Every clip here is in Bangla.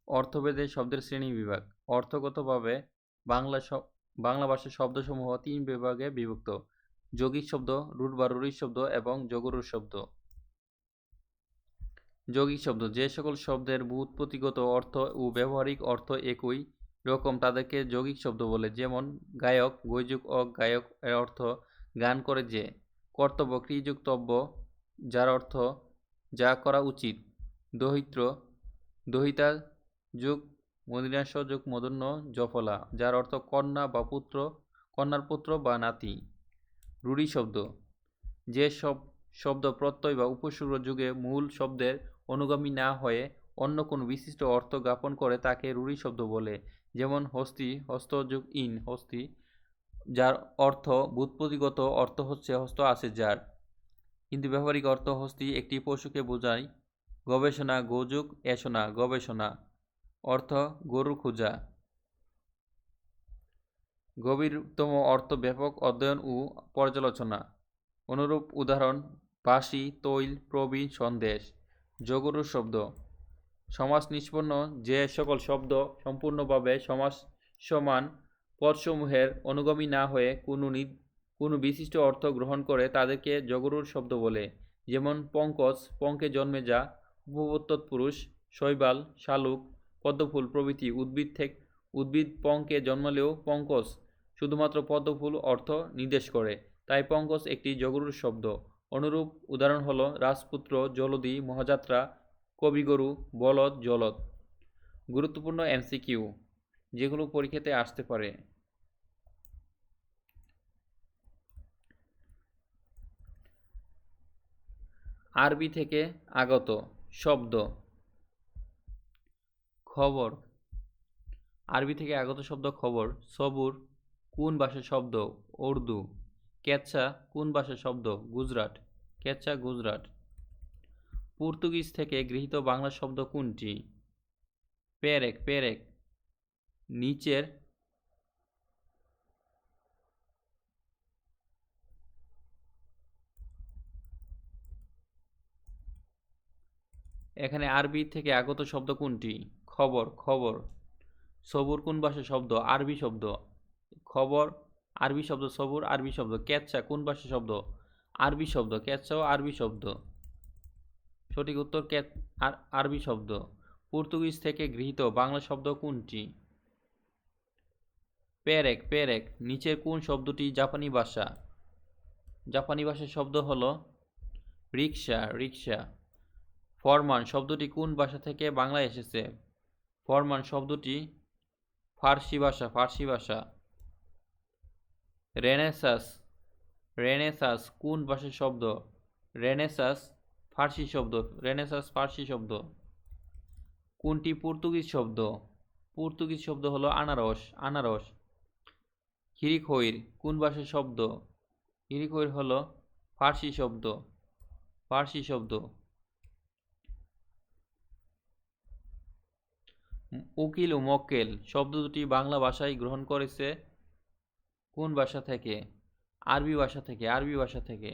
অর্থভেদে শব্দের শ্রেণীবিভাগ। অর্থগতভাবে বাংলা ভাষার শব্দসমূহ তিন বিভাগে বিভক্ত: যৌগিক শব্দ, রূঢ় বা রূঢ়িক শব্দ এবং যোগরূঢ় শব্দ। যৌগিক শব্দ: যে সকল শব্দের ব্যুৎপত্তিগত অর্থ ও ব্যবহারিক অর্থ একই রকম তাদেরকে যৌগিক শব্দ বলে। যেমন গায়ক, গৈযুক অ গায়ক এর অর্থ গান করে যে। কর্তব্য, ক্রিযুক্তব্য যার অর্থ যা করা উচিত। দহিত্র, দহিতা যুগ মদিরাংশ যুগ মূর্ধন্য জফলা যার অর্থ কন্যা বা পুত্র, কন্যার পুত্র বা নাতি। রূঢ়ি শব্দ: যে সব শব্দ প্রত্যয় বা উপসর্গ যুগে মূল শব্দের অনুগামী না হয়ে অন্য কোনো বিশিষ্ট অর্থ জ্ঞাপন করে তাকে রূঢ়ি শব্দ বলে। যেমন হস্তি, হস্ত যুগ ইন হস্তি যার অর্থ ব্যুৎপত্তিগত অর্থ হচ্ছে হস্ত আছে যার, কিন্তু ব্যবহারিক অর্থ হস্তি একটি পশুকে বোঝায়। গবেষণা, গোযুগ এষণা গবেষণা অর্থ গরু খোঁজা। গভীরতম অর্থ ব্যাপক অধ্যয়ন ও পর্যালোচনা। অনুরূপ উদাহরণ বাঁশি, তৈল, প্রবীণ, সন্দেশ। যোগরূঢ় শব্দ: সমাস নিষ্পন্ন যে সকল শব্দ সম্পূর্ণভাবে সমাসমান পদসমূহের অনুগামী না হয়ে কোনো বিশিষ্ট অর্থ গ্রহণ করে তাদেরকে যোগরূঢ় শব্দ বলে। যেমন পঙ্কজ, পঙ্কে জন্মে যা, উপপদ তৎপুরুষ, শৈবাল, শালুক, পদ্মফুল প্রভৃতি। উদ্ভিদ পঙ্কে জন্মালেও পঙ্কজ শুধুমাত্র পদ্মফুল অর্থ নির্দেশ করে, তাই পঙ্কজ একটি যোগরূঢ় শব্দ। অনুরূপ উদাহরণ হল রাজপুত্র, জলদি, মহাযাত্রা, কবিগুরু, বলদ, জলদ। গুরুত্বপূর্ণ এমসিকিউ যেগুলো পরীক্ষাতে আসতে পারে। আরবি থেকে আগত শব্দ। খবর। আরবি থেকে আগত শব্দ খবর। সবুর কোন ভাষার শব্দ? উর্দু। কেচ্ছা কোন ভাষার শব্দ? গুজরাট। কেচ্ছা গুজরাট। পর্তুগিজ থেকে গৃহীত বাংলা শব্দ কোনটি? পেরেক। পেরেক নিচের এখানে আরবি থেকে আগত শব্দ কোনটি? খবর। খবর। সবুর কোন ভাষার শব্দ? আরবি শব্দ। খবর আরবি শব্দ, সবুর আরবি শব্দ। কেচ্ছা কোন ভাষার শব্দ? আরবি শব্দ। কেচ্ছাও আরবি শব্দ। সঠিক উত্তর আরবি শব্দ। পর্তুগিজ থেকে গৃহীত বাংলা শব্দ কোনটি? পেরেক। পেরেক নিচের কোন শব্দটি জাপানি ভাষা? জাপানি ভাষার শব্দ হল রিকশা। রিকশা। ফরমান শব্দটি কোন ভাষা থেকে বাংলায় এসেছে? ফরমান শব্দটি ফার্সি ভাষা। ফার্সি ভাষা। রেনেসাস। রেনেসাস কোন ভাষার শব্দ? রেনেসাস ফার্সি শব্দ। রেনেসাস ফার্সি শব্দ। কোনটি পর্তুগিজ শব্দ? পর্তুগিজ শব্দ হলো আনারস। আনারস। হিরিকহইর কোন ভাষার শব্দ? হিরিকহইর হলো ফার্সি শব্দ। ফার্সি শব্দ। উকিল ও মক্কেল শব্দ দুটি বাংলা ভাষায় গ্রহণ করেছে কোন ভাষা থেকে? আরবি ভাষা থেকে। আরবি ভাষা থেকে।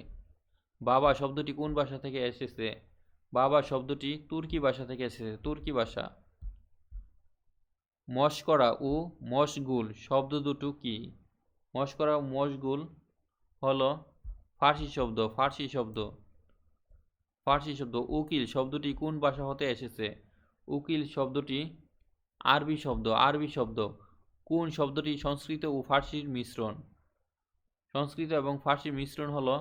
বাবা শব্দটি কোন ভাষা থেকে এসেছে? বাবা শব্দটি তুর্কি ভাষা থেকে এসেছে। তুর্কি ভাষা। মশকরা ও মশগুল শব্দ দুটো কি? মশকরা ও মশগুল হলো ফার্সি শব্দ। ফার্সি শব্দ। ফার্সি শব্দ। উকিল শব্দটি কোন ভাষা হতে এসেছে? উকিল শব্দটি আরবি শব্দ। আরবি শব্দ। কোন শব্দটি সংস্কৃত ও ফার্সির মিশ্রণ? সংস্কৃত এবং ফার্সির মিশ্রণ হলো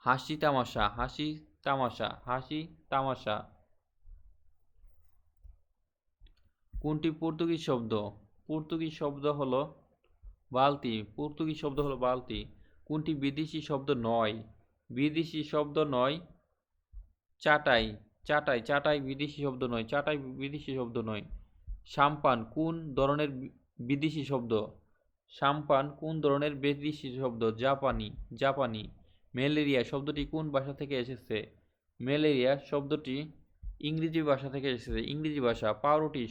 হাসি তামাশা। হাসি তামাশা। হাসি তামাশা। কোনটি পর্তুগিজ শব্দ? পর্তুগিজ শব্দ হলো বালতি। পর্তুগিজ শব্দ হলো বালতি। কোনটি বিদেশি শব্দ নয়? বিদেশি শব্দ নয় চাটাই। চাটাই। চাটাই বিদেশি শব্দ নয়। চাটাই বিদেশি শব্দ নয়। সাম্পান কোন ধরনের বিদেশি শব্দ? সাম্পান কোন ধরনের বিদেশি শব্দ? জাপানি। জাপানি। ম্যালেরিয়া শব্দটি কোন ভাষা থেকে এসেছে? ম্যালেরিয়া শব্দটি ইংরেজি ভাষা থেকে এসেছে। ইংরেজি ভাষা। পাউরুটি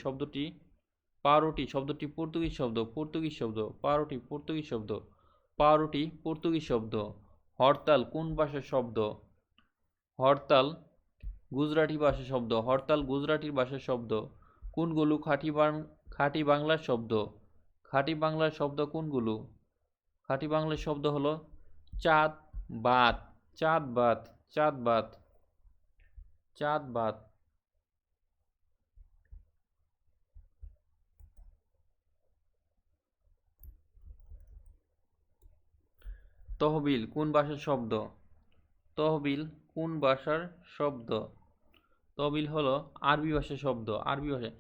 শব্দটি পর্তুগিজ শব্দ। পর্তুগিজ শব্দ। পাউরুটি পর্তুগিজ শব্দ। পাউরুটি পর্তুগিজ শব্দ। হরতাল কোন ভাষার শব্দ? হরতাল গুজরাটি ভাষার শব্দ। হরতাল গুজরাটি ভাষার শব্দ। কোনগুলো খাঁটি বাংলা শব্দ? খাঁটি বাংলা শব্দ কোনগুলো? খাঁটি বাংলা শব্দ হলো চাঁদ, বাত, চাঁদ বাত, চাঁদ বাত, চাঁদ বাত। তহবিল কোন ভাষার শব্দ? তহবিল কোন ভাষার শব্দ? তহবিল হলো আরবি ভাষার শব্দ, আরবি ভাষা।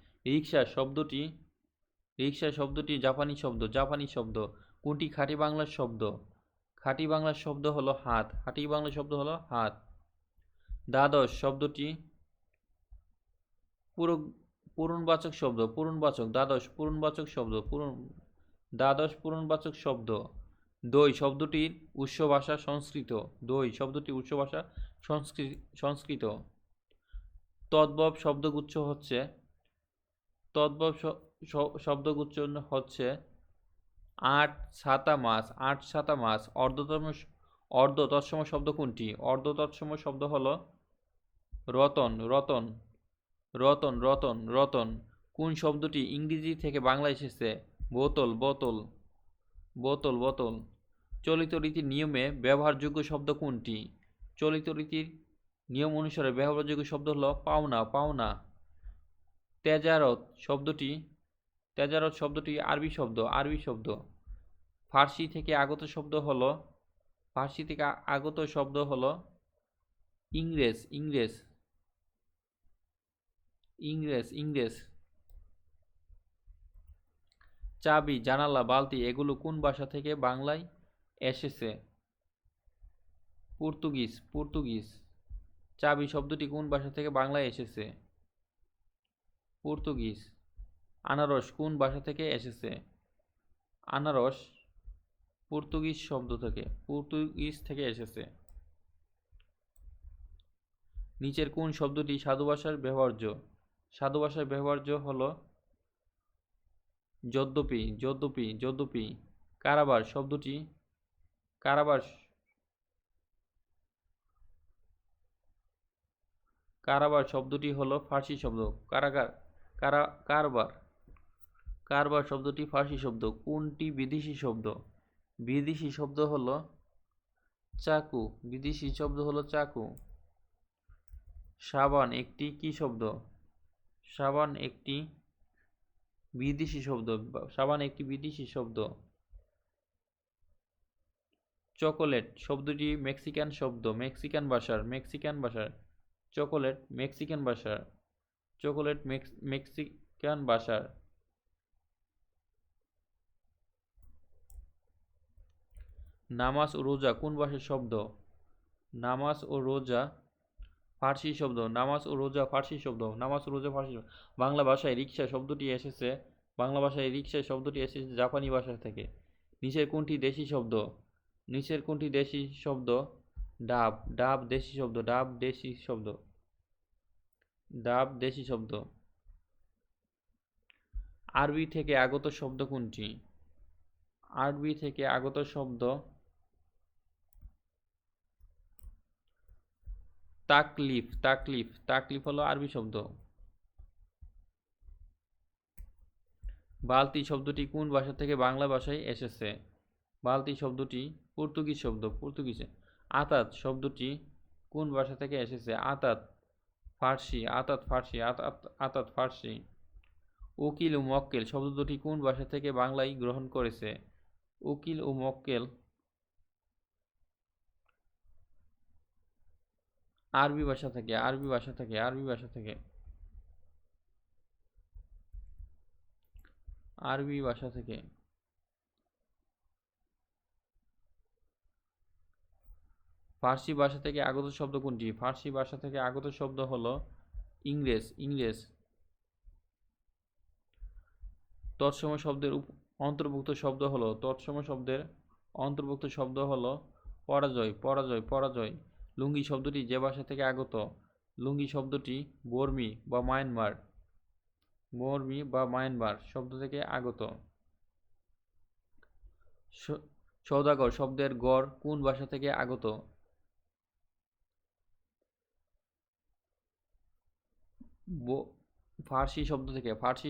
রিক্সা শব্দটি জাপানি শব্দ, জাপানি শব্দ। কোনটি খাঁটি বাংলার শব্দ? খাঁটি বাংলার শব্দ হলো হাত, খাঁটি বাংলার শব্দ হলো হাত। দ্বাদশ শব্দটি পূরণবাচক শব্দ, পূরণবাচক, দ্বাদশ পূরণবাচক শব্দ, দ্বাদশ পূরণবাচক শব্দ। দই শব্দটির উৎস ভাষা সংস্কৃত, দই শব্দটির উৎস ভাষা সংস্কৃত। তদ্ভব শব্দগুচ্ছ হচ্ছে, তদ্ভব শব্দগুচ্ছ হচ্ছে আট ছাতা মাছ, আট ছাতা মাছ। অর্ধ তৎসম শব্দ কোনটি? অর্ধ তৎসম শব্দ হলো রতন, রতন, রতন, রতন, রতন। কোন শব্দটি ইংরেজি থেকে বাংলা এসেছে? বোতল, বোতল, বোতল, বোতল। চলিত রীতির নিয়মে ব্যবহারযোগ্য শব্দ কোনটি? চলিত রীতির নিয়ম অনুসারে ব্যবহারযোগ্য শব্দ হলো পাওনা, পাওনা। তেজারত শব্দটি আরবি শব্দ, আরবি শব্দ। ফার্সি থেকে আগত শব্দ হলো ইংরেজ, ইংরেজ, ইংরেজ, ইংরেজ। চাবি, জানালা, বালতি এগুলো কোন ভাষা থেকে বাংলায় এসেছে? Portuguese, Portuguese. চাবি শব্দটি কোন ভাষা থেকে বাংলায় এসেছে? পর্তুগিজ। আনারস কোন ভাষা থেকে এসেছে? আনারস পর্তুগিজ শব্দ থেকে, পর্তুগিজ থেকে এসেছে। নিচের কোন শব্দটি সাধু ভাষার ব্যবহার্য? সাধু ভাষার ব্যবহার্য হলো যদ্যপি, যদ্যপি, যদ্যপি। কারাবার শব্দটি, কারাবার, কারাবার শব্দটি হলো ফার্সি শব্দ, কারাগার, কারবার, কারবার শব্দটি ফার্সি শব্দ। কোনটি বিদেশি শব্দ? বিদেশি শব্দ হলো চাকু, বিদেশি শব্দ হলো চাকু। সাবান একটি কি শব্দ? সাবান একটি বিদেশি শব্দ, সাবান একটি বিদেশি শব্দ। চকোলেট শব্দটি মেক্সিকান শব্দ, মেক্সিকান ভাষার, মেক্সিকান ভাষার। চকোলেট মেক্সিকান ভাষার, চকোলেট মেক্সিকান ভাষার। নামাজ ও রোজা কোন ভাষার শব্দ? নামাজ ও রোজা ফার্সি শব্দ, নামাজ ও রোজা ফার্সি শব্দ, নামাজ ও রোজা ফার্সি শব্দ। বাংলা ভাষায় রিক্সা শব্দটি এসেছে, বাংলা ভাষায় রিক্সা শব্দটি এসেছে জাপানি ভাষা থেকে। নিচের কোনটি দেশি শব্দ? নিচের কোনটি দেশি শব্দ? ডাব, ডাব দেশি শব্দ, ডাব দেশি শব্দ, ডাব দেশি শব্দ। আরবি থেকে আগত শব্দ কোনটি? আরবি থেকে আগত শব্দ তাকলিফ, তাকলিফ, তাকলিফ হলো আরবি শব্দ। বালতি শব্দটি কোন ভাষা থেকে বাংলা ভাষায় এসেছে? বালতি শব্দটি পর্তুগিজ শব্দ, পর্তুগিজে। আতাত শব্দটি কোন ভাষা থেকে এসেছে? আতাত ফার্সি, আতাত ফার্সি, আতাত ফার্সি। উকিল ও মক্কেল শব্দ দুটি কোন ভাষা থেকে বাংলায় গ্রহণ করেছে? উকিল ও মক্কেল আরবি ভাষা থেকে, আরবি ভাষা থেকে, আরবি ভাষা থেকে, আরবি ভাষা থেকে। ফার্সি ভাষা থেকে আগত শব্দ কোনটি? ফার্সি ভাষা থেকে আগত শব্দ হলো ইংরেজ, ইংরেজ। তৎসম শব্দের অন্তর্ভুক্ত শব্দ হলো, তৎসম শব্দের অন্তর্ভুক্ত শব্দ হলো পরাজয়, পরাজয়, পরাজয়। লুঙ্গি শব্দটি যে ভাষা থেকে আগত? লুঙ্গি শব্দটি বর্মি বা মায়ানমার, বর্মি বা মায়ানমার শব্দ থেকে আগত। সওদাগর শব্দের গড় কোন ভাষা থেকে আগত? ফার্সি শব্দ থেকে ফার্সি